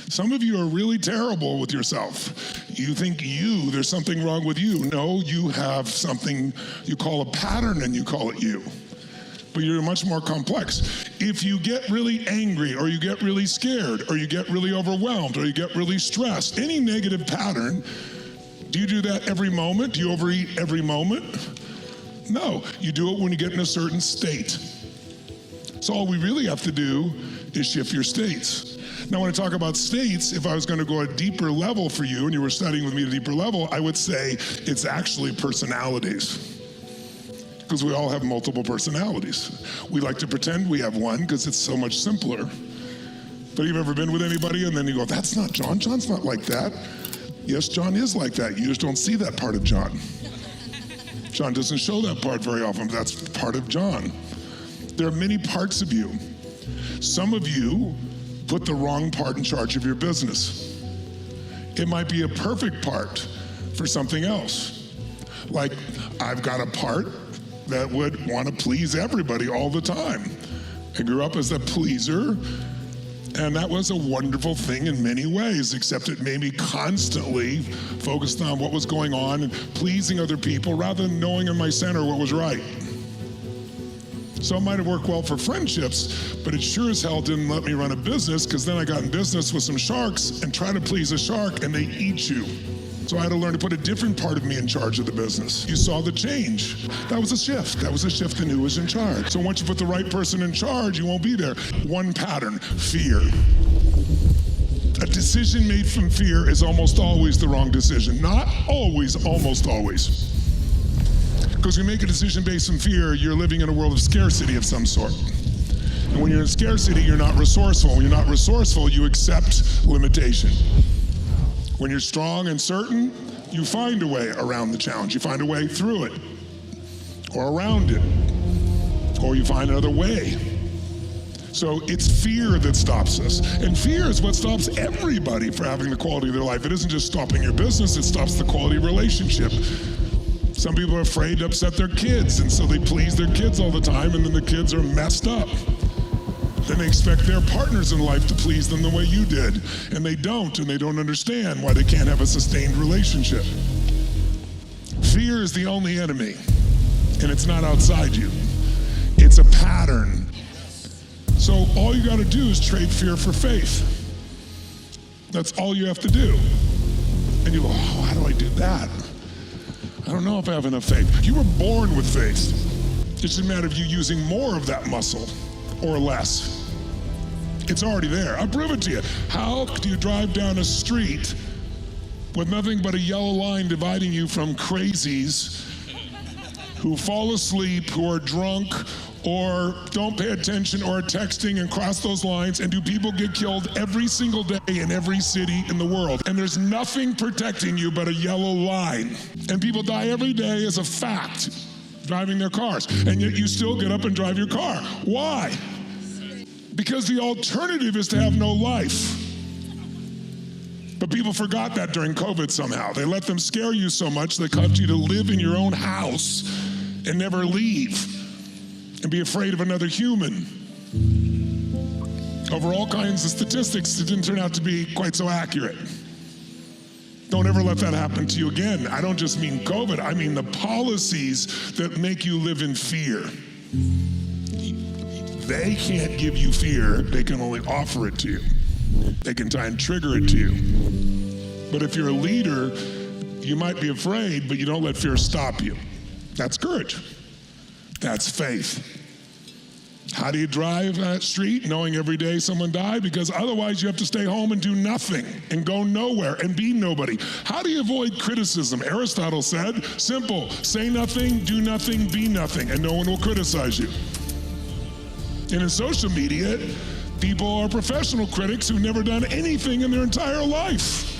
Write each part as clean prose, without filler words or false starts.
Some of you are really terrible with yourself. You think there's something wrong with you. No, you have something you call a pattern and you call it you. But you're much more complex. If you get really angry, or you get really scared, or you get really overwhelmed, or you get really stressed, any negative pattern, do you do that every moment? Do you overeat every moment? No, you do it when you get in a certain state. So all we really have to do is shift your states. Now, when I talk about states, if I was going to go a deeper level for you, and you were studying with me at a deeper level, I would say it's actually personalities. Because we all have multiple personalities. We like to pretend we have one because it's so much simpler. But you've ever been with anybody and then you go, that's not John, John's not like that. Yes, John is like that. You just don't see that part of John. John doesn't show that part very often, but that's part of John. There are many parts of you. Some of you put the wrong part in charge of your business. It might be a perfect part for something else. Like, I've got a part that would want to please everybody all the time. I grew up as a pleaser, and that was a wonderful thing in many ways, except it made me constantly focused on what was going on and pleasing other people rather than knowing in my center what was right. So it might have worked well for friendships, but it sure as hell didn't let me run a business, because then I got in business with some sharks and try to please a shark and they eat you. So I had to learn to put a different part of me in charge of the business. You saw the change. That was a shift. That was a shift in who was in charge. So once you put the right person in charge, you won't be there. One pattern, fear. A decision made from fear is almost always the wrong decision. Not always, almost always. Because when you make a decision based on fear, you're living in a world of scarcity of some sort. And when you're in scarcity, you're not resourceful. When you're not resourceful, you accept limitation. When you're strong and certain, you find a way around the challenge. You find a way through it, or around it, or you find another way. So it's fear that stops us. And fear is what stops everybody from having the quality of their life. It isn't just stopping your business, it stops the quality of relationship. Some people are afraid to upset their kids, and so they please their kids all the time, and then the kids are messed up. Then they expect their partners in life to please them the way you did, and they don't understand why they can't have a sustained relationship. Fear is the only enemy, and it's not outside you. It's a pattern. So all you gotta do is trade fear for faith. That's all you have to do. And you go, oh, how do I do that? I don't know if I have enough faith. You were born with faith. It's just a matter of you using more of that muscle or less. It's already there. I'll prove it to you. How do you drive down a street with nothing but a yellow line dividing you from crazies who fall asleep, who are drunk, or don't pay attention, or are texting and cross those lines? And do people get killed every single day in every city in the world? And there's nothing protecting you but a yellow line. And people die every day as a fact, driving their cars. And yet you still get up and drive your car. Why? Because the alternative is to have no life. But people forgot that during COVID somehow. They let them scare you so much they caused you to live in your own house and never leave and be afraid of another human. Over all kinds of statistics, it didn't turn out to be quite so accurate. Don't ever let that happen to you again. I don't just mean COVID, I mean the policies that make you live in fear. They can't give you fear, they can only offer it to you. They can try and trigger it to you. But if you're a leader, you might be afraid, but you don't let fear stop you. That's courage. That's faith. How do you drive that street knowing every day someone died? Because otherwise you have to stay home and do nothing and go nowhere and be nobody. How do you avoid criticism? Aristotle said, simple, say nothing, do nothing, be nothing, and no one will criticize you. And in social media, people are professional critics who've never done anything in their entire life.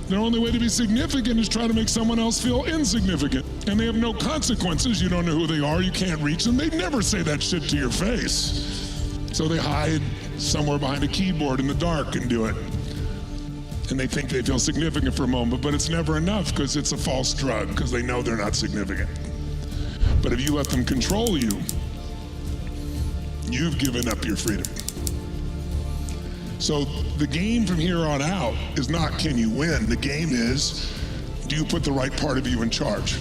Their only way to be significant is try to make someone else feel insignificant. And they have no consequences. You don't know who they are. You can't reach them. They never say that shit to your face. So they hide somewhere behind a keyboard in the dark and do it. And they think they feel significant for a moment, but it's never enough because it's a false drug, because they know they're not significant. But if you let them control you, you've given up your freedom. So the game from here on out is not can you win. The game is, do you put the right part of you in charge?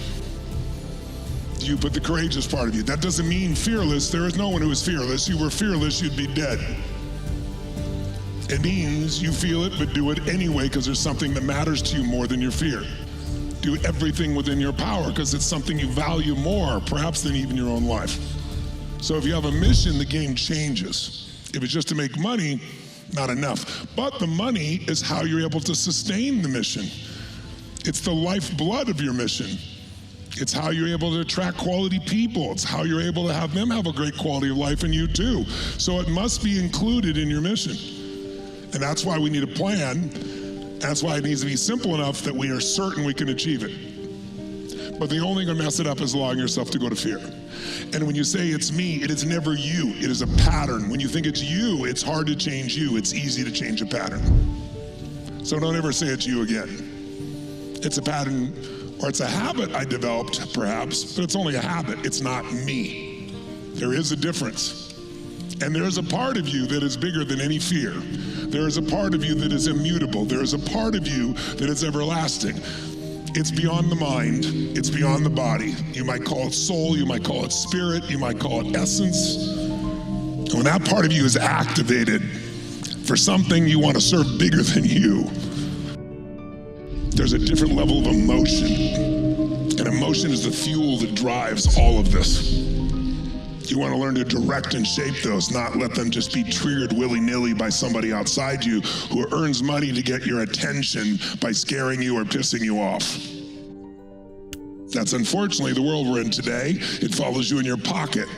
Do you put the courageous part of you? That doesn't mean fearless. There is no one who is fearless. You were fearless, you'd be dead. It means you feel it, but do it anyway because there's something that matters to you more than your fear. Do everything within your power because it's something you value more, perhaps than even your own life. So if you have a mission, the game changes. If it's just to make money, not enough. But the money is how you're able to sustain the mission. It's the lifeblood of your mission. It's how you're able to attract quality people. It's how you're able to have them have a great quality of life and you too. So it must be included in your mission. And that's why we need a plan. That's why it needs to be simple enough that we are certain we can achieve it. But the only thing to mess it up is allowing yourself to go to fear. And when you say it's me, it is never you. It is a pattern. When you think it's you, it's hard to change you. It's easy to change a pattern. So don't ever say it's you again. It's a pattern, or it's a habit I developed, perhaps, but it's only a habit. It's not me. There is a difference. And there is a part of you that is bigger than any fear. There is a part of you that is immutable. There is a part of you that is everlasting. It's beyond the mind. It's beyond the body. You might call it soul. You might call it spirit. You might call it essence. And when that part of you is activated for something you want to serve bigger than you, there's a different level of emotion. And emotion is the fuel that drives all of this. You want to learn to direct and shape those, not let them just be triggered willy-nilly by somebody outside you who earns money to get your attention by scaring you or pissing you off. That's unfortunately the world we're in today. It follows you in your pocket.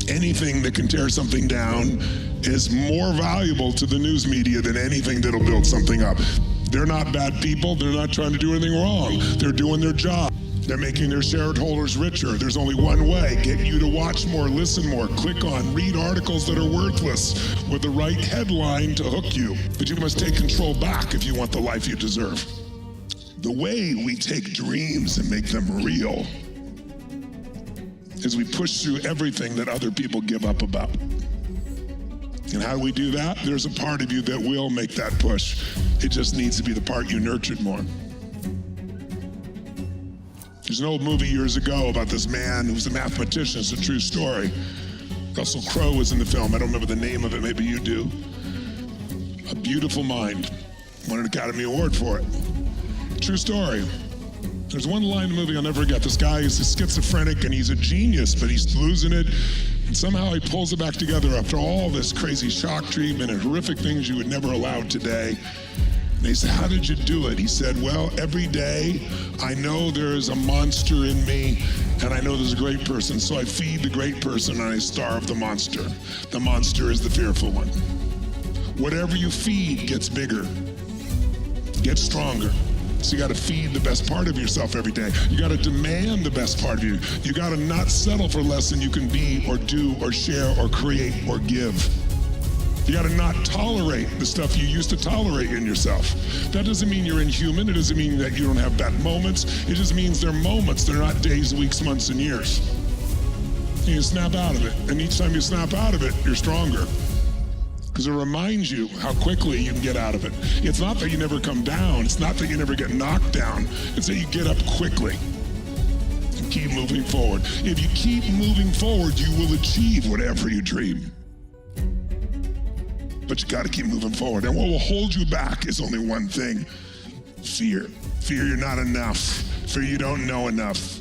Anything that can tear something down is more valuable to the news media than anything that'll build something up. They're not bad people. They're not trying to do anything wrong. They're doing their job. They're making their shareholders richer. There's only one way: get you to watch more, listen more, click on, read articles that are worthless with the right headline to hook you. But you must take control back if you want the life you deserve. The way we take dreams and make them real is we push through everything that other people give up about. And how do we do that? There's a part of you that will make that push. It just needs to be the part you nurtured more. There's an old movie years ago about this man who was a mathematician. It's a true story. Russell Crowe was in the film. I don't remember the name of it. Maybe you do. A Beautiful Mind. Won an Academy Award for it. True story. There's one line in the movie I'll never forget. This guy is schizophrenic and he's a genius, but he's losing it. And somehow he pulls it back together after all this crazy shock treatment and horrific things you would never allow today. And they said, how did you do it? He said, well, every day I know there is a monster in me and I know there's a great person. So I feed the great person and I starve the monster. The monster is the fearful one. Whatever you feed gets bigger, gets stronger. So you got to feed the best part of yourself every day. You got to demand the best part of you. You got to not settle for less than you can be or do or share or create or give. You got to not tolerate the stuff you used to tolerate in yourself. That doesn't mean you're inhuman. It doesn't mean that you don't have bad moments. It just means they're moments. They're not days, weeks, months, and years. And you snap out of it. And each time you snap out of it, you're stronger. Because it reminds you how quickly you can get out of it. It's not that you never come down. It's not that you never get knocked down. It's that you get up quickly and keep moving forward. If you keep moving forward, you will achieve whatever you dream. But you got to keep moving forward. And what will hold you back is only one thing: fear. Fear you're not enough. Fear you don't know enough.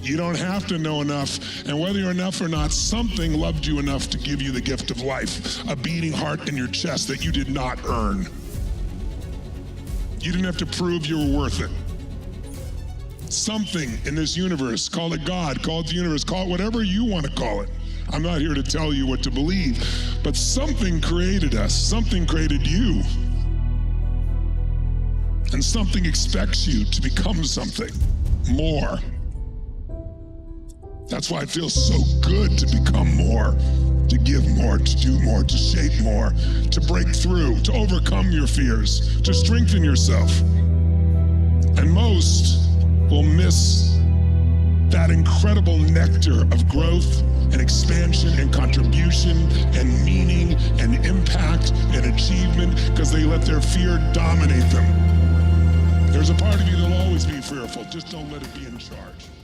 You don't have to know enough. And whether you're enough or not, something loved you enough to give you the gift of life, a beating heart in your chest that you did not earn. You didn't have to prove you were worth it. Something in this universe, call it God, call it the universe, call it whatever you want to call it. I'm not here to tell you what to believe, but something created us, something created you. And something expects you to become something more. That's why it feels so good to become more, to give more, to do more, to shape more, to break through, to overcome your fears, to strengthen yourself. And most will miss that incredible nectar of growth and expansion and contribution and meaning and impact and achievement because they let their fear dominate them. There's a part of you that'll always be fearful. Just don't let it be in charge.